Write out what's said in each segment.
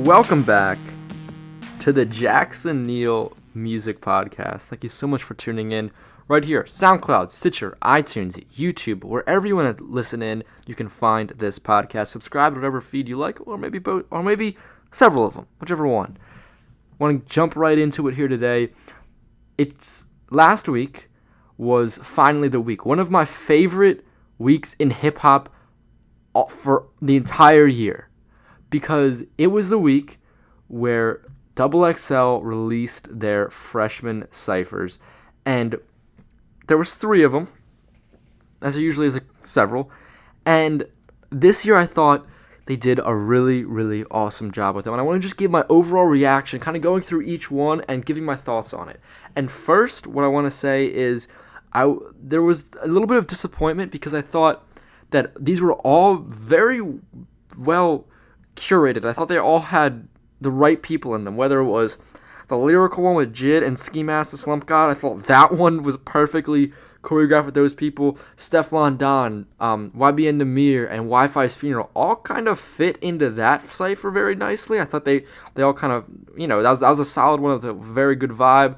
Welcome back to the Jackson Neill Music Podcast. Thank you so much for tuning in right here. SoundCloud, Stitcher, iTunes, YouTube, wherever you want to listen in, you can find this podcast. Subscribe to whatever feed you like, or maybe both, or maybe several of them, whichever one. Want to jump right into it here today. Last week was finally the week. One of my favorite weeks in hip-hop for the entire year. Because it was the week where XXL released their freshman cyphers. And there was 3 of them, as there usually is several. And this year I thought they did a really, really awesome job with them. And I want to just give my overall reaction, kind of going through each one and giving my thoughts on it. And first, what I want to say is there was a little bit of disappointment because I thought that these were all very well curated. I thought they all had the right people in them, whether it was the lyrical one with J.I.D and Mask the Slump God. I thought that one was perfectly choreographed with those people. Stefflon Don, YBN Nahmir, and Wifisfuneral all kind of fit into that cypher very nicely. I thought they all kind of, that was a solid one with a very good vibe.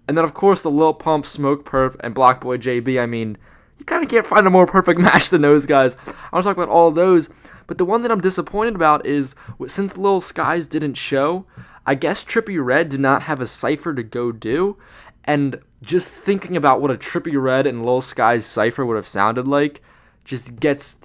And then, of course, the Lil Pump, Smokepurpp, and Blocboy JB. I mean, you kind of can't find a more perfect match than those guys. I want to talk about all of those. But the one that I'm disappointed about is, since Lil Skies didn't show, I guess Trippie Redd did not have a cypher to go do. And just thinking about what a Trippie Redd and Lil Skies cypher would have sounded like, just gets...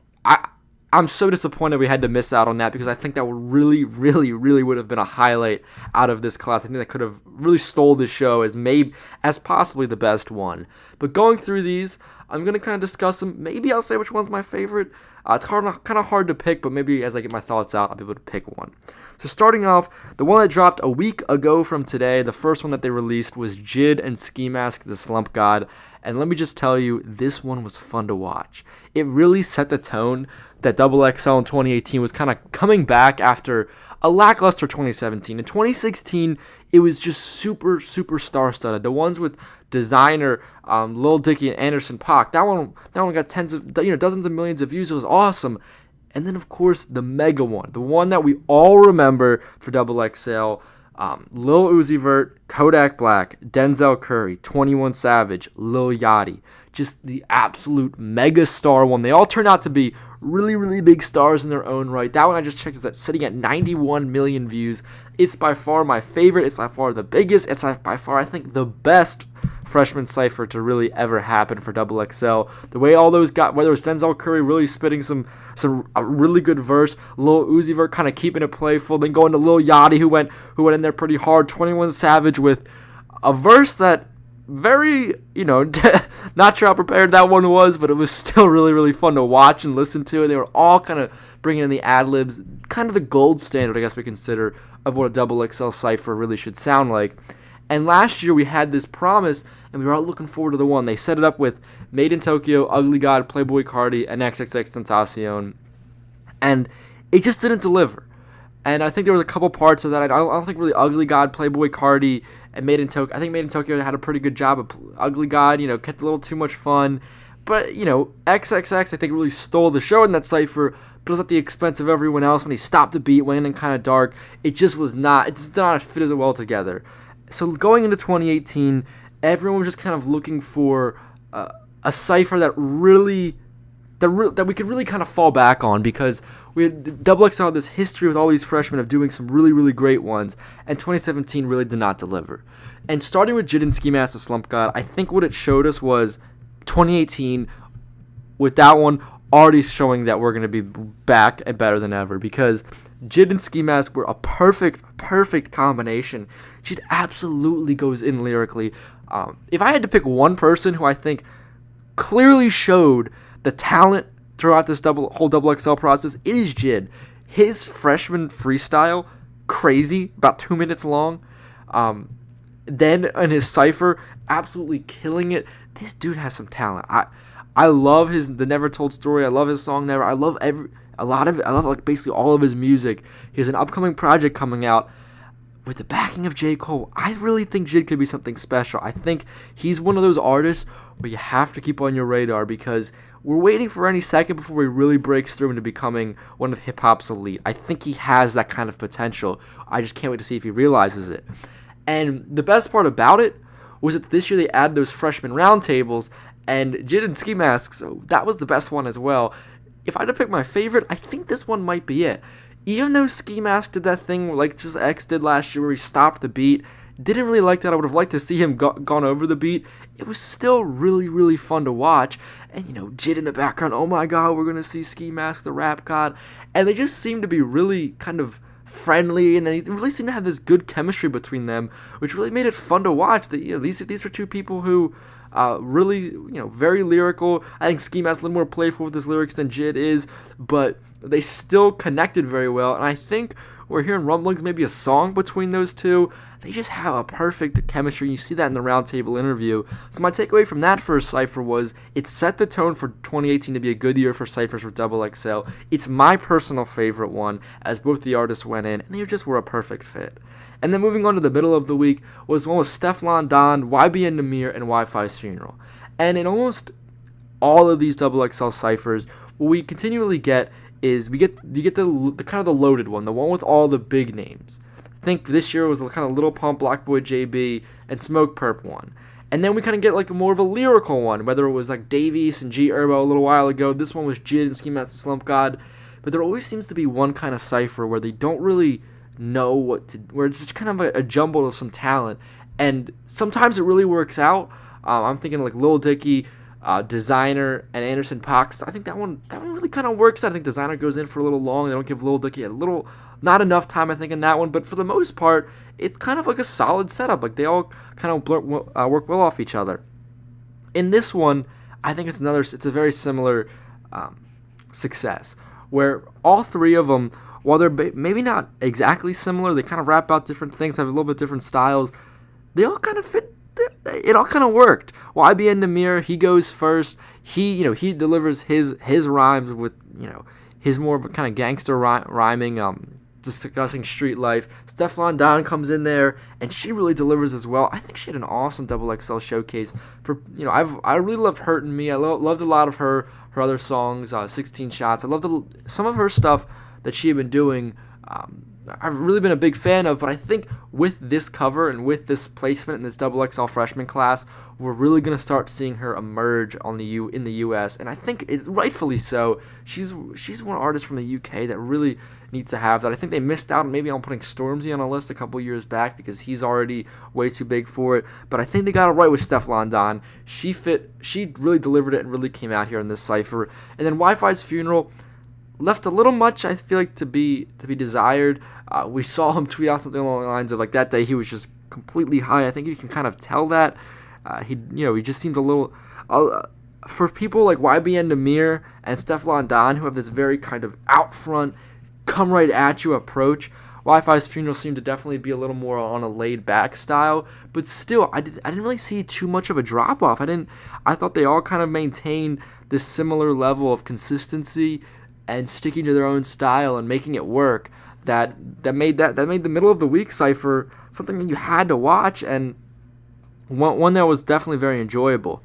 I'm so disappointed we had to miss out on that, because I think that would really, really, really would have been a highlight out of this class. I think that could have really stole the show as possibly the best one. But going through these, I'm going to kind of discuss them. Maybe I'll say which one's my favorite. It's kind of hard to pick, but maybe as I get my thoughts out, I'll be able to pick one. So starting off, the one that dropped a week ago from today, the first one that they released was J.I.D and Mask the Slump God. And let me just tell you, this one was fun to watch. It really set the tone that XXL in 2018 was kind of coming back after a lackluster 2017. In 2016, it was just super, super star-studded. The ones with Designer, Lil Dicky, and Anderson .Paak, that one got dozens of millions of views. It was awesome. And then, of course, the mega one, the one that we all remember for XXL, Lil Uzi Vert, Kodak Black, Denzel Curry, 21 Savage, Lil Yachty. Just the absolute mega star one. They all turned out to be really, really big stars in their own right. That one I just checked is sitting at 91 million views. It's by far my favorite. It's by far the biggest. It's by far, I think, the best freshman cypher to really ever happen for XXL. The way all those got, whether it was Denzel Curry really spitting a really good verse, Lil Uzi Vert kind of keeping it playful, then going to Lil Yachty who went in there pretty hard, 21 Savage with a verse that very, not sure how prepared that one was, but it was still really, really fun to watch and listen to. They were all kind of bringing in the ad-libs, kind of the gold standard, I guess we consider, of what a XXL cypher really should sound like. And last year we had this promise, and we were all looking forward to the one. They set it up with Made in Tokyo, Ugly God, Playboi Carti, and XXXTentacion, and it just didn't deliver. And I think there was a couple parts of that. I don't think really Ugly God, Playboi Carti, and Made in Tokyo. I think Made in Tokyo had a pretty good job of Ugly God, kept a little too much fun. But, XXX, I think, really stole the show in that cypher, but it was at the expense of everyone else. When he stopped the beat, went in kind of dark, it just did not fit as well together. So going into 2018, everyone was just kind of looking for a cypher that we could really kind of fall back on, because we had XXL had this history with all these freshmen of doing some really, really great ones, and 2017 really did not deliver. And starting with J.I.D and Mask the Slump God, I think what it showed us was 2018, with that one already showing that we're going to be back and better than ever, because J.I.D and Mask were a perfect combination. J.I.D absolutely goes in lyrically. If I had to pick one person who I think clearly showed the talent throughout this whole XXL process, it is J.I.D. His freshman freestyle, crazy, about 2 minutes long. Then in his cypher, absolutely killing it. This dude has some talent. I love the Never Told Story. I love his song Never. I love basically all of his music. He has an upcoming project coming out with the backing of J. Cole. I really think J.I.D could be something special. I think he's one of those artists where you have to keep on your radar, because we're waiting for any second before he really breaks through into becoming one of hip-hop's elite. I think he has that kind of potential. I just can't wait to see if he realizes it. And the best part about it was that this year they added those freshman roundtables, and J.I.D and Ski Mask, so that was the best one as well. If I had to pick my favorite, I think this one might be it. Even though Ski Mask did that thing like just X did last year where he stopped the beat, didn't really like that. I would have liked to see him gone over the beat. It was still really, really fun to watch. And, J.I.D in the background, oh my god, we're going to see Ski Mask, the rap god. And they just seemed to be really kind of friendly, and they really seemed to have this good chemistry between them, which really made it fun to watch. These are two people who really, very lyrical. I think Ski Mask's a little more playful with his lyrics than J.I.D is, but they still connected very well. And I think we're hearing rumblings, maybe a song between those two. They just have a perfect chemistry. You see that in the roundtable interview. So my takeaway from that first Cypher was it set the tone for 2018 to be a good year for Cyphers with XXL. It's my personal favorite one, as both the artists went in, and they just were a perfect fit. And then moving on to the middle of the week was one with Stefflon Don, YBN Nahmir, and Wifisfuneral. And in almost all of these XXL Cyphers, what we continually get is you get the kind of the loaded one, the one with all the big names. I think this year was kind of Lil Pump, Blocboy JB, and Smokepurpp one. And then we kind of get like more of a lyrical one, whether it was like Davies and G Herbo a little while ago. This one was J.I.D and Mask the Slump God. But there always seems to be one kind of cypher where they don't really know what to, where it's just kind of a jumble of some talent. And sometimes it really works out. I'm thinking like Lil Dicky, Designer, and Anderson .Paak. I think that one really kind of works. I think Designer goes in for a little long. They don't give Lil Dicky not enough time, I think, in that one. But for the most part, it's kind of like a solid setup. Like they all kind of work well off each other. In this one, I think it's a very similar success, where all three of them, while they're maybe not exactly similar, they kind of rap out different things, have a little bit different styles. They all kind of fit. It all kind of worked. YBN Nahmir, he goes first. He delivers his rhymes with his more of a kind of gangster rhyming, discussing street life. Stefflon Don comes in there, and she really delivers as well. I think she had an awesome XXL showcase. I really loved Hurtin' Me. I loved a lot of her other songs, 16 Shots. I loved some of her stuff that she had been doing. I've really been a big fan of, but I think with this cover and with this placement in this XXL Freshman class, we're really going to start seeing her emerge in the U.S., and I think it's rightfully so. She's one artist from the UK that really needs to have that. I think they missed out maybe on putting Stormzy on a list a couple years back because he's already way too big for it, but I think they got it right with Stefflon Don. She really delivered it and really came out here in this cypher. And then Wifisfuneral left a little much, I feel like, to be desired. We saw him tweet out something along the lines of like that day he was just completely high. I think you can kind of tell that. He just seemed a little. For people like YBN Nahmir and Stefflon Don, who have this very kind of out front, come right at you approach, Wifisfuneral seemed to definitely be a little more on a laid back style. But still, I didn't really see too much of a drop off. I thought they all kind of maintained this similar level of consistency and sticking to their own style and making it work. That made the middle of the week cypher something that you had to watch, and one that was definitely very enjoyable.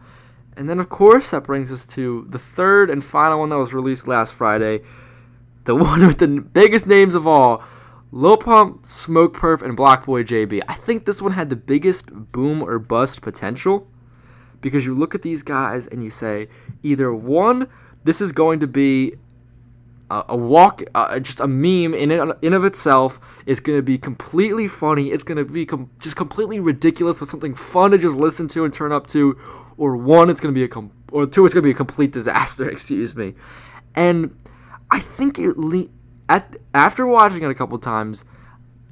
And then, of course, that brings us to the third and final one that was released last Friday, the one with the biggest names of all, Lil Pump, Smokepurpp, and Blocboy JB. I think this one had the biggest boom or bust potential, because you look at these guys and you say, either one, this is going to be just a meme in of itself. It's going to be completely funny. It's going to be just completely ridiculous, but something fun to just listen to and turn up to. Or one, it's going to be or two, it's going to be a complete disaster. Excuse me. And I think after watching it a couple times,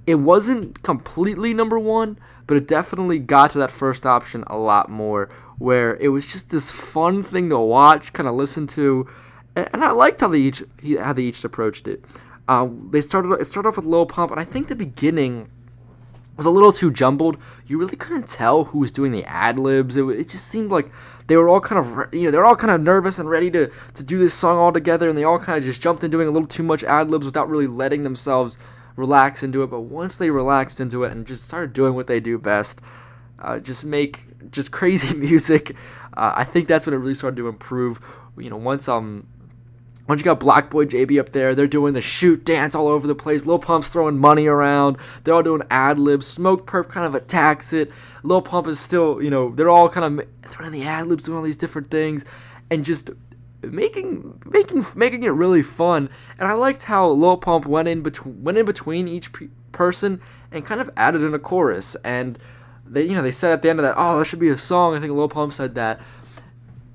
it wasn't completely number one, but it definitely got to that first option a lot more, where it was just this fun thing to watch, kind of listen to. And I liked how they each approached it. It started off with Lil Pump, and I think the beginning was a little too jumbled. You really couldn't tell who was doing the ad libs. It just seemed like they were all kind of nervous and ready to do this song all together, and they all kind of just jumped in doing a little too much ad libs without really letting themselves relax into it. But once they relaxed into it and just started doing what they do best, just make just crazy music. I think that's when it really started to improve. Once you got Blocboy JB up there, they're doing the shoot dance all over the place. Lil Pump's throwing money around. They're all doing ad-libs. Smokepurpp kind of attacks it. Lil Pump is still, they're all kind of throwing the ad-libs, doing all these different things, and just making it really fun. And I liked how Lil Pump went in between each person and kind of added in a chorus. And they said at the end of that, oh, that should be a song. I think Lil Pump said that.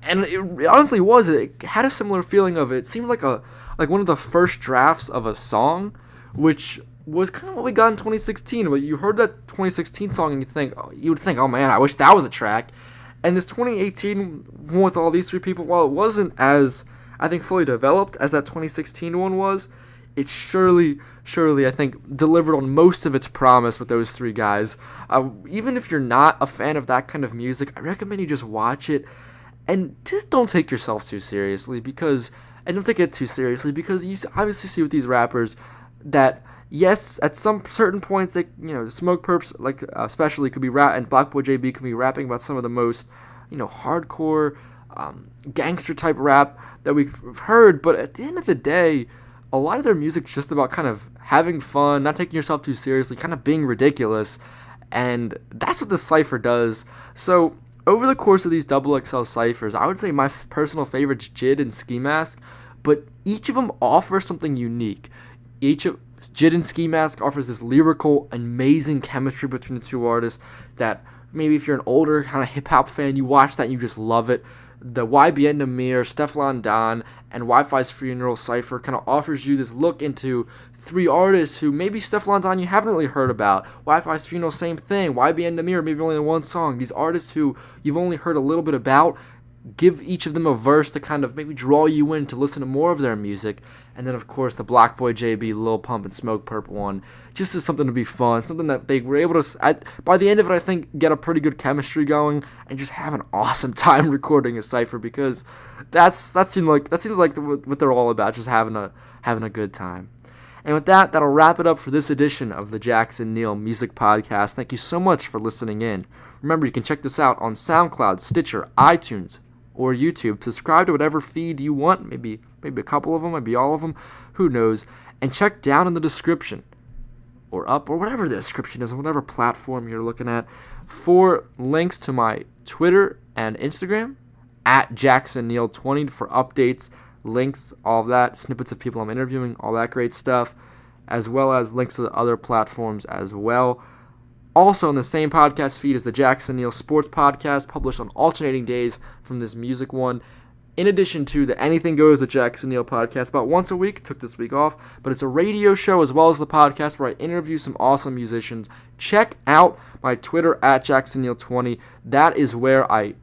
And it honestly was. It had a similar feeling of it. Seemed like one of the first drafts of a song, which was kind of what we got in 2016. But you heard that 2016 song and you would think, oh man, I wish that was a track. And this 2018 one with all these three people, while it wasn't as, I think, fully developed as that 2016 one was, it surely, I think, delivered on most of its promise with those three guys. Even if you're not a fan of that kind of music, I recommend you just watch it. And just don't take yourself too seriously and don't take it too seriously because you obviously see with these rappers that, yes, at some certain points, Smokepurpp, especially, could be and Blocboy JB could be rapping about some of the most, hardcore, gangster type rap that we've heard. But at the end of the day, a lot of their music's just about kind of having fun, not taking yourself too seriously, kind of being ridiculous. And that's what the Cypher does. So over the course of these XXL Cyphers, I would say my personal favorites, J.I.D and Ski Mask, but each of them offers something unique. J.I.D and Ski Mask offers this lyrical, amazing chemistry between the two artists that maybe if you're an older kind of hip-hop fan, you watch that and you just love it. The YBN Nahmir, Stefflon Don, and Wifisfuneral Cypher kind of offers you this look into three artists who maybe Stefflon Don you haven't really heard about. Wifisfuneral, same thing. YBN Nahmir, maybe only one song. These artists who you've only heard a little bit about, give each of them a verse to kind of maybe draw you in to listen to more of their music. And then, of course, the Blocboy JB, Lil Pump, and Smokepurpp one just is something to be fun, something that they were able to, by the end of it, I think, get a pretty good chemistry going and just have an awesome time recording a Cypher because that seems like what they're all about, just having a good time. And with that, that'll wrap it up for this edition of the Jackson Neill Music Podcast. Thank you so much for listening in. Remember, you can check this out on SoundCloud, Stitcher, iTunes, or YouTube. Subscribe to whatever feed you want, maybe a couple of them, maybe all of them, who knows. And check down in the description, or up, or whatever the description is, on whatever platform you're looking at, for links to my Twitter and Instagram, at Jackson Neill 20 for updates, links, all of that, snippets of people I'm interviewing, all that great stuff, as well as links to the other platforms as well. Also in the same podcast feed is the Jackson Neill Sports Podcast, published on alternating days from this music one. In addition to the Anything Goes with Jackson Neill Podcast, about once a week, took this week off, but it's a radio show as well as the podcast where I interview some awesome musicians. Check out my Twitter at Jackson Neill 20. That is where I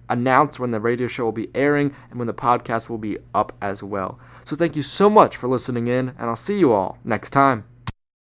announce when the radio show will be airing and when the podcast will be up as well. So thank you so much for listening in, and I'll see you all next time.